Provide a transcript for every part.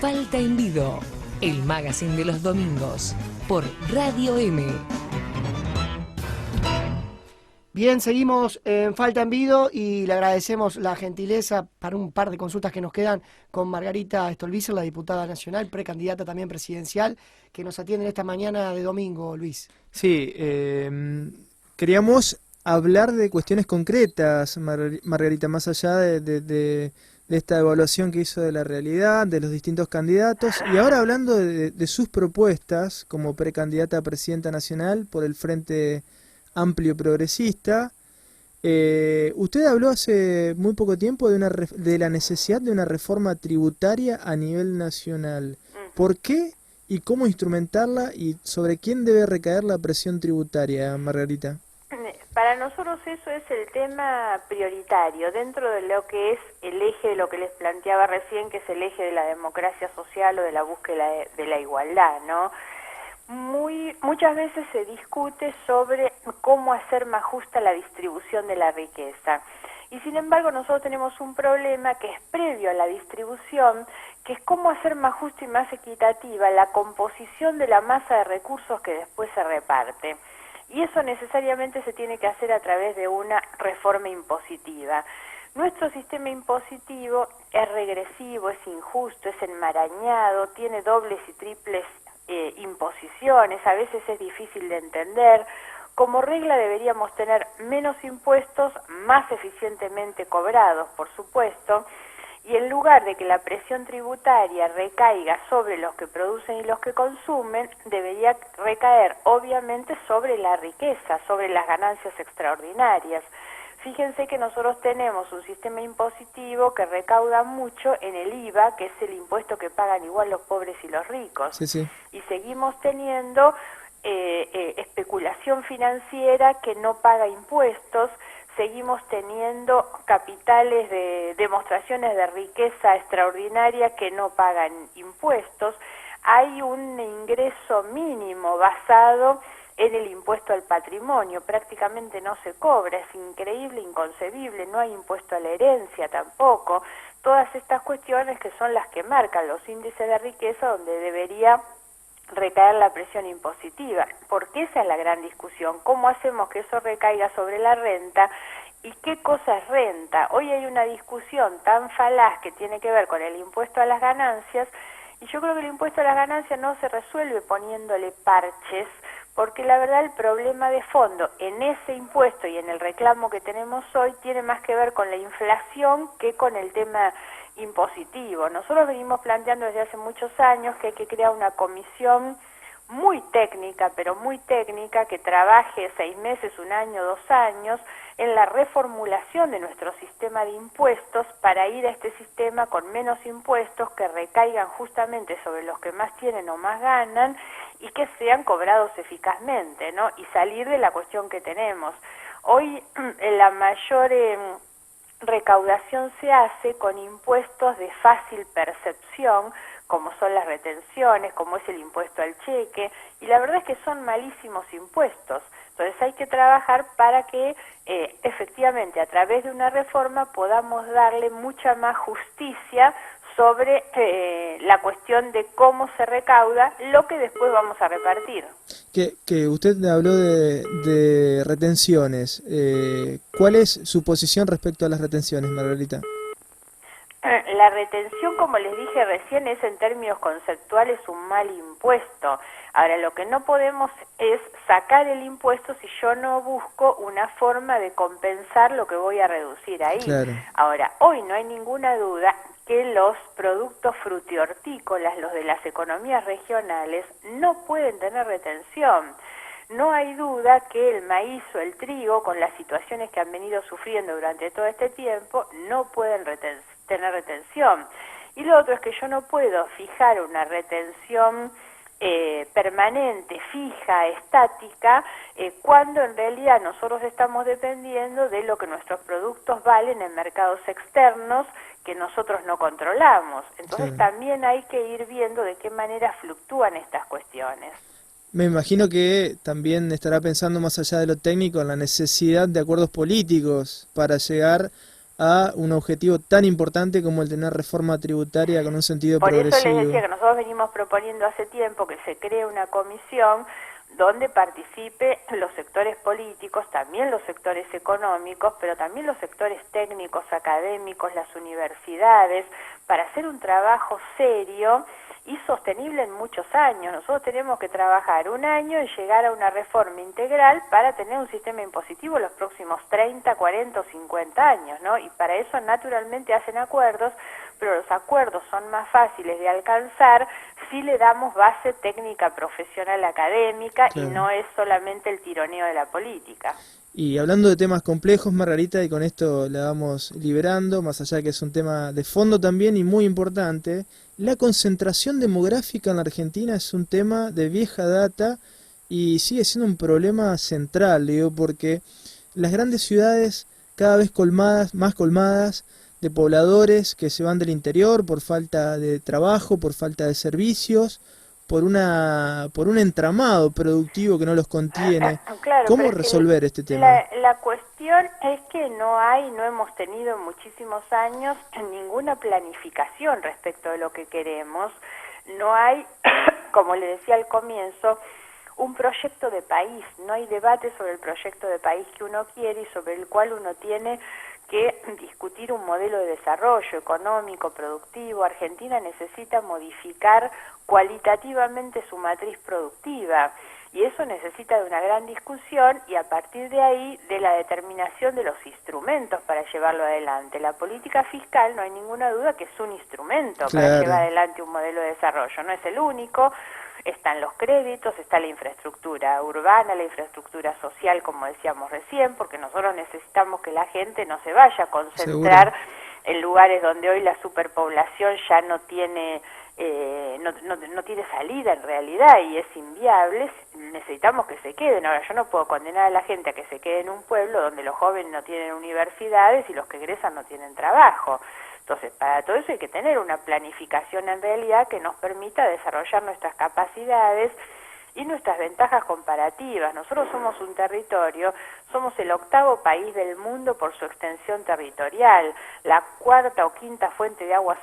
Falta en Vido, el magazine de los domingos, por Radio M. Bien, seguimos en Falta en Vido y le agradecemos la gentileza para un par de consultas que nos quedan con Margarita Stolbizer, la diputada nacional, precandidata también presidencial, que nos atiende esta mañana de domingo, Luis. Sí, queríamos hablar de cuestiones concretas, Margarita, más allá de esta evaluación que hizo de la realidad, de los distintos candidatos, y ahora hablando de sus propuestas como precandidata a presidenta nacional por el Frente Amplio Progresista. Usted habló hace muy poco tiempo de la necesidad de una reforma tributaria a nivel nacional. ¿Por qué y cómo instrumentarla y sobre quién debe recaer la presión tributaria, Margarita? Para nosotros eso es el tema prioritario dentro de lo que es el eje de lo que les planteaba recién, que es el eje de la democracia social o de la búsqueda de la igualdad, ¿no? Muchas veces se discute sobre cómo hacer más justa la distribución de la riqueza. Y sin embargo nosotros tenemos un problema que es previo a la distribución, que es cómo hacer más justa y más equitativa la composición de la masa de recursos que después se reparte. Y eso necesariamente se tiene que hacer a través de una reforma impositiva. Nuestro sistema impositivo es regresivo, es injusto, es enmarañado, tiene dobles y triples imposiciones, a veces es difícil de entender. Como regla deberíamos tener menos impuestos, más eficientemente cobrados, por supuesto, y en lugar de que la presión tributaria recaiga sobre los que producen y los que consumen, debería recaer obviamente sobre la riqueza, sobre las ganancias extraordinarias. Fíjense que nosotros tenemos un sistema impositivo que recauda mucho en el IVA, que es el impuesto que pagan igual los pobres y los ricos. Sí. Y seguimos teniendo especulación financiera que no paga impuestos, seguimos teniendo capitales de demostraciones de riqueza extraordinaria que no pagan impuestos. Hay un ingreso mínimo basado en el impuesto al patrimonio, prácticamente no se cobra, es increíble, inconcebible, no hay impuesto a la herencia tampoco. Todas estas cuestiones que son las que marcan los índices de riqueza donde debería recaer la presión impositiva, porque esa es la gran discusión, ¿cómo hacemos que eso recaiga sobre la renta? ¿Y qué cosa es renta? Hoy hay una discusión tan falaz que tiene que ver con el impuesto a las ganancias, y yo creo que el impuesto a las ganancias no se resuelve poniéndole parches, porque la verdad el problema de fondo en ese impuesto y en el reclamo que tenemos hoy tiene más que ver con la inflación que con el tema impositivo. Nosotros venimos planteando desde hace muchos años que hay que crear una comisión muy técnica, pero muy técnica, que trabaje 6 meses, 1 año, 2 años, en la reformulación de nuestro sistema de impuestos para ir a este sistema con menos impuestos que recaigan justamente sobre los que más tienen o más ganan y que sean cobrados eficazmente, ¿no? Y salir de la cuestión que tenemos. Hoy la mayor recaudación se hace con impuestos de fácil percepción, como son las retenciones, como es el impuesto al cheque, y la verdad es que son malísimos impuestos. Entonces hay que trabajar para que efectivamente a través de una reforma podamos darle mucha más justicia sobre la cuestión de cómo se recauda lo que después vamos a repartir. Que usted habló de retenciones. ¿Cuál es su posición respecto a las retenciones, Margarita? La retención, como les dije recién, es en términos conceptuales un mal impuesto. Ahora, lo que no podemos es sacar el impuesto si yo no busco una forma de compensar lo que voy a reducir ahí. Claro. Ahora, hoy no hay ninguna duda que los productos frutihortícolas, los de las economías regionales, no pueden tener retención. No hay duda que el maíz o el trigo, con las situaciones que han venido sufriendo durante todo este tiempo, no pueden tener retención. Y lo otro es que yo no puedo fijar una retención permanente, fija, estática, cuando en realidad nosotros estamos dependiendo de lo que nuestros productos valen en mercados externos que nosotros no controlamos. Entonces Sí. También hay que ir viendo de qué manera fluctúan estas cuestiones. Me imagino que también estará pensando más allá de lo técnico en la necesidad de acuerdos políticos para llegar a un objetivo tan importante como el tener reforma tributaria con un sentido Por progresivo. eso les decía que nosotros venimos proponiendo hace tiempo que se cree una comisión donde participe los sectores políticos, también los sectores económicos, pero también los sectores técnicos, académicos, las universidades, para hacer un trabajo serio y sostenible en muchos años. Nosotros tenemos que trabajar un año en llegar a una reforma integral para tener un sistema impositivo los próximos 30, 40 o 50 años, ¿no? Y para eso naturalmente hacen acuerdos, pero los acuerdos son más fáciles de alcanzar si le damos base técnica, profesional, académica, Claro. y no es solamente el tironeo de la política. Y hablando de temas complejos, Margarita, y con esto la vamos liberando, más allá de que es un tema de fondo también y muy importante, la concentración demográfica en la Argentina es un tema de vieja data y sigue siendo un problema central, digo, porque las grandes ciudades cada vez colmadas, más colmadas de pobladores que se van del interior por falta de trabajo, por falta de servicios, por un entramado productivo que no los contiene. Claro, ¿Cómo pero es que resolver este tema? la cuestión es que no hemos tenido en muchísimos años ninguna planificación respecto de lo que queremos. No hay, como le decía al comienzo, un proyecto de país. No hay debate sobre el proyecto de país que uno quiere y sobre el cual uno tiene que discutir un modelo de desarrollo económico, productivo. Argentina necesita modificar cualitativamente su matriz productiva y eso necesita de una gran discusión y a partir de ahí de la determinación de los instrumentos para llevarlo adelante. La política fiscal no hay ninguna duda que es un instrumento para Claro. llevar adelante un modelo de desarrollo, no es el único. Están los créditos, está la infraestructura urbana, la infraestructura social, como decíamos recién, porque nosotros necesitamos que la gente no se vaya a concentrar en lugares donde hoy la superpoblación ya no tiene no tiene salida en realidad y es inviable. Necesitamos que se queden. Ahora, yo no puedo condenar a la gente a que se quede en un pueblo donde los jóvenes no tienen universidades y los que egresan no tienen trabajo. Entonces, para todo eso hay que tener una planificación en realidad que nos permita desarrollar nuestras capacidades y nuestras ventajas comparativas. Nosotros somos un territorio, somos el 8º país del mundo por su extensión territorial, la 4ª o 5ª fuente de agua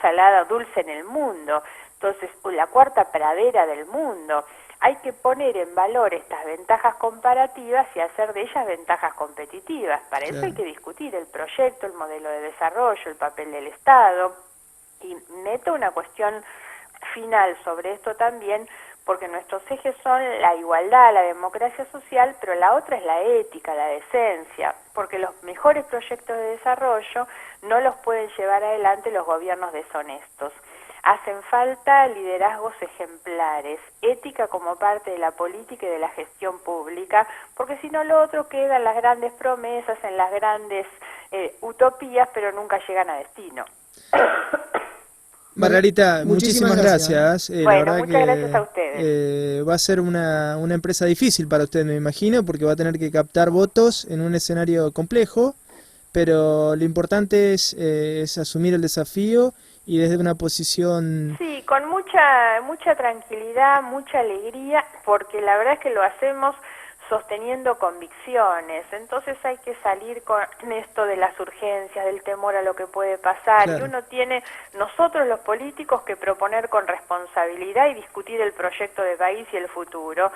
salada dulce en el mundo, entonces la 4ª pradera del mundo. Hay que poner en valor estas ventajas comparativas y hacer de ellas ventajas competitivas. Para eso hay que discutir el proyecto, el modelo de desarrollo, el papel del Estado. Y meto una cuestión final sobre esto también, porque nuestros ejes son la igualdad, la democracia social, pero la otra es la ética, la decencia, porque los mejores proyectos de desarrollo no los pueden llevar adelante los gobiernos deshonestos. Hacen falta liderazgos ejemplares, ética como parte de la política y de la gestión pública, porque si no lo otro queda en las grandes promesas, en las grandes utopías, pero nunca llegan a destino. Margarita, muchísimas gracias. Bueno, la verdad muchas que, gracias a ustedes. Va a ser una empresa difícil para usted, me imagino, porque va a tener que captar votos en un escenario complejo, pero lo importante es asumir el desafío y desde una posición... Sí, con mucha tranquilidad, mucha alegría, porque la verdad es que lo hacemos sosteniendo convicciones. Entonces hay que salir con esto de las urgencias, del temor a lo que puede pasar. Claro. Y uno tiene, nosotros los políticos, que proponer con responsabilidad y discutir el proyecto de país y el futuro.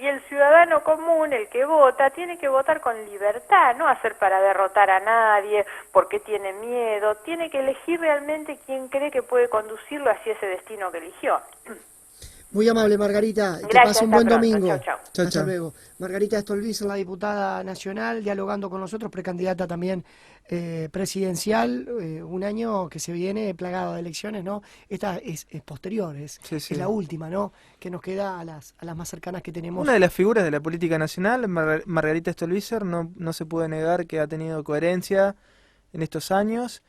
Y el ciudadano común, el que vota, tiene que votar con libertad, no hacer para derrotar a nadie, porque tiene miedo. Tiene que elegir realmente quién cree que puede conducirlo hacia ese destino que eligió. Muy amable, Margarita. Que Gracias, pase un hasta buen pronto. domingo. Chau, chau. Chau, Hasta chau. luego. Margarita Stolbizer, la diputada nacional, dialogando con nosotros, precandidata también presidencial, un año que se viene plagado de elecciones, ¿no? Esta es posterior, Sí, sí. es la última, ¿no? Que nos queda a las más cercanas que tenemos. Una de las figuras de la política nacional, Margarita Stolbizer, no se puede negar que ha tenido coherencia en estos años.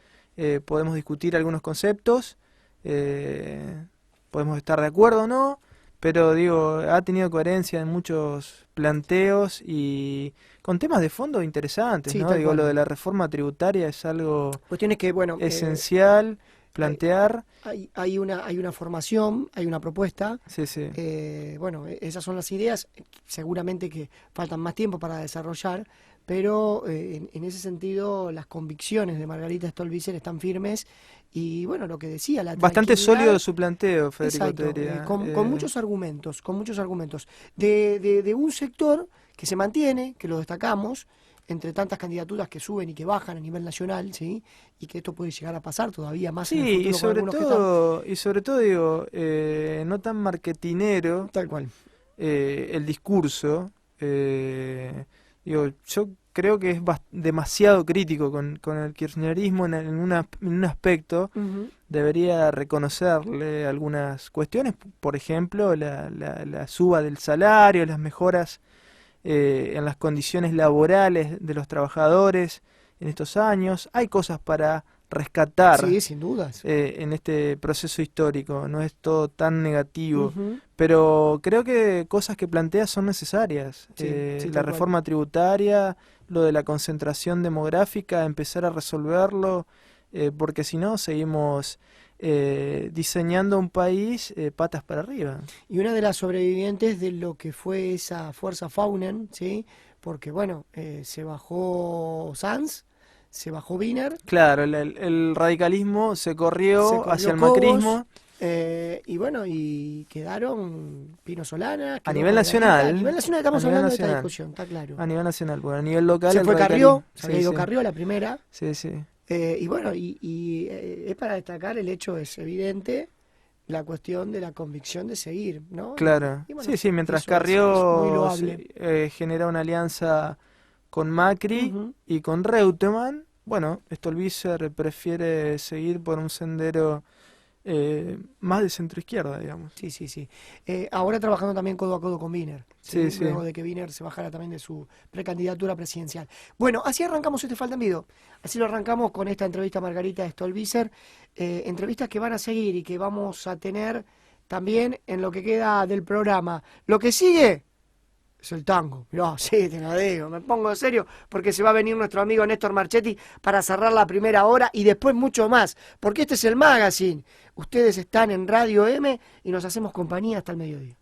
Podemos discutir algunos conceptos, podemos estar de acuerdo o no, pero digo, ha tenido coherencia en muchos planteos y con temas de fondo interesantes, Sí, ¿no? tal Digo, cual. lo de la reforma tributaria es algo Cuestiones que, bueno, esencial plantear. hay una formación, hay una propuesta. Sí, sí. Bueno, esas son las ideas, seguramente que faltan más tiempo para desarrollar, pero en ese sentido las convicciones de Margarita Stolbizer están firmes y bueno, lo que decía, la Bastante tranquilidad. sólido su planteo, Federico, Exacto, te diría. con muchos argumentos, de un sector que se mantiene, que lo destacamos, entre tantas candidaturas que suben y que bajan a nivel nacional, ¿sí? Y que esto puede llegar a pasar todavía más en el Sí, futuro con algunos que están. y sobre todo digo, no tan marketinero Tal cual. el discurso. Digo, yo creo que es demasiado crítico con el kirchnerismo en un aspecto. Ujú. Debería reconocerle algunas cuestiones, por ejemplo, la suba del salario, las mejoras en las condiciones laborales de los trabajadores en estos años. Hay cosas para rescatar Sí, sin dudas. en este proceso histórico, no es todo tan negativo, Ujú. pero creo que cosas que plantea son necesarias. Sí, sí, La tal cual. reforma tributaria, lo de la concentración demográfica, empezar a resolverlo, porque si no seguimos diseñando un país patas para arriba. Y una de las sobrevivientes de lo que fue esa fuerza Faunen, ¿sí? Porque bueno, se bajó Sanz, se bajó Wiener, Claro, el radicalismo se corrió corrió hacia el Cobos, macrismo y bueno, y quedaron Pino Solana, a quedó nivel Margarita. nacional. A nivel nacional estamos A nivel hablando de esta nacional. discusión, está claro. A nivel nacional, porque a nivel local Se el fue radicalismo. Carrió, se había Sí, ido sí. Carrió la primera. Sí, sí. Y bueno, es para destacar el hecho, es evidente, la cuestión de la convicción de seguir, ¿no? Claro. Y bueno, Sí, sí, mientras eso es muy Carrió loable. genera una alianza con Macri Ujú. y con Reutemann, bueno, Stolbizer prefiere seguir por un sendero más de centro-izquierda, digamos. Sí, sí, sí. Ahora trabajando también codo a codo con Wiener, Sí, sí. luego de que Wiener se bajara también de su precandidatura presidencial. Bueno, así arrancamos este Falta en Vivo. Así lo arrancamos con esta entrevista a Margarita Stolbizer. Entrevistas que van a seguir y que vamos a tener también en lo que queda del programa. Lo que sigue es el tango. Mirá, sí, te lo digo, me pongo en serio, porque se va a venir nuestro amigo Néstor Marchetti para cerrar la primera hora y después mucho más, porque este es el magazine. Ustedes están en Radio M y nos hacemos compañía hasta el mediodía.